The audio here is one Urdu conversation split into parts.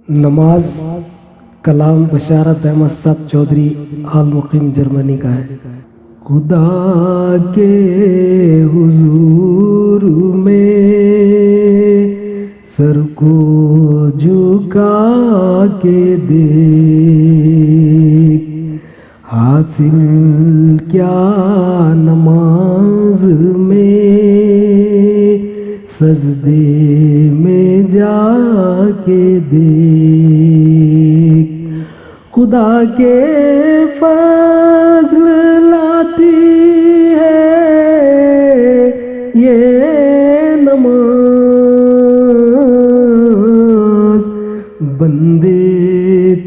نماز کلام بشارت احمد صاحب چودھری آل مقیم جرمنی کا ہے۔ خدا کے حضور میں سر کو جھکا کے دیکھ، حاصل کیا نماز میں سجدے میں جا کے دیکھ، خدا کے فضل لاتی ہے یہ نماز، بندے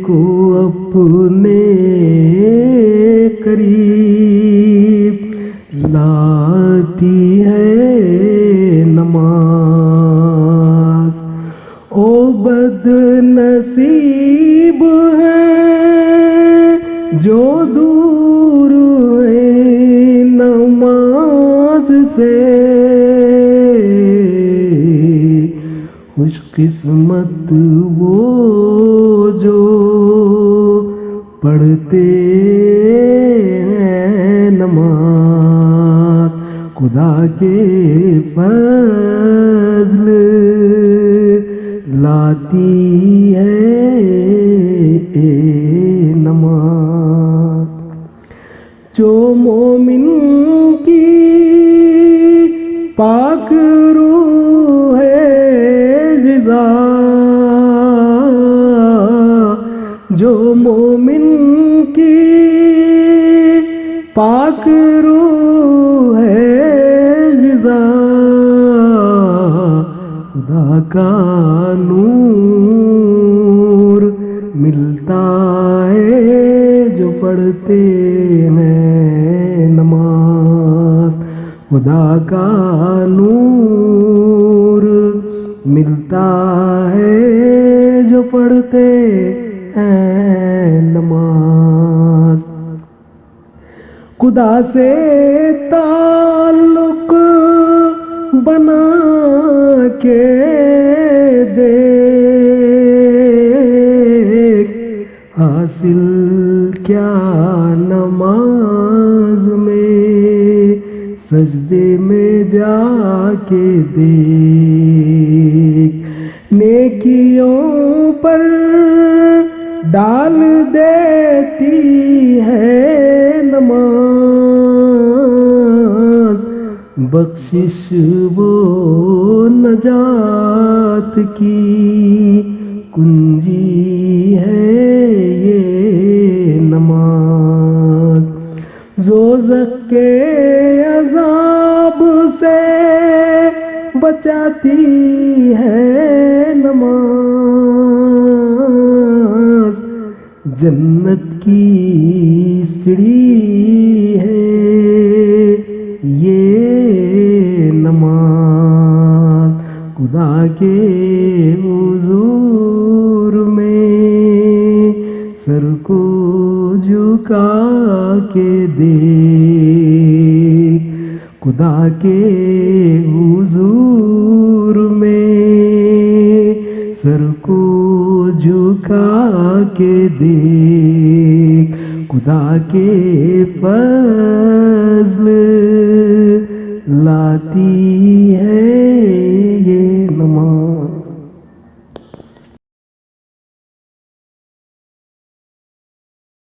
کو اپنے قریب لاتی ہے نماز۔ او بد نصیب ہے جو دور ہے نماز سے، خوش قسمت وہ جو پڑھتے ہیں نماز، خدا کے فضل لاتی ہے نماز۔ جو مومن کی پاک روح ہے غذا، جو مومن کی پاک روح ہے غذا، خدا کا نور ملتا ہے جو پڑھتے ہیں نماز، خدا کا نور ملتا ہے جو پڑھتے ہیں نماز۔ خدا سے تعلق بنا کے دیکھ، حاصل کیا نماز میں سجدے میں جا کے دیکھ، نیکیوں پر ڈال دیتی ہے نماز، بخشش وہ نجات کی کنجی ہے یہ نماز، دوزخ کے عذاب سے بچاتی ہے نماز، جنت کی سیڑھی ہے یہ نماز، خدا کے حضور میں سر کو جھکا کے دیکھ، خدا کے حضور میں سر کو جھکا کے دیکھ، خدا کے فضل لاتی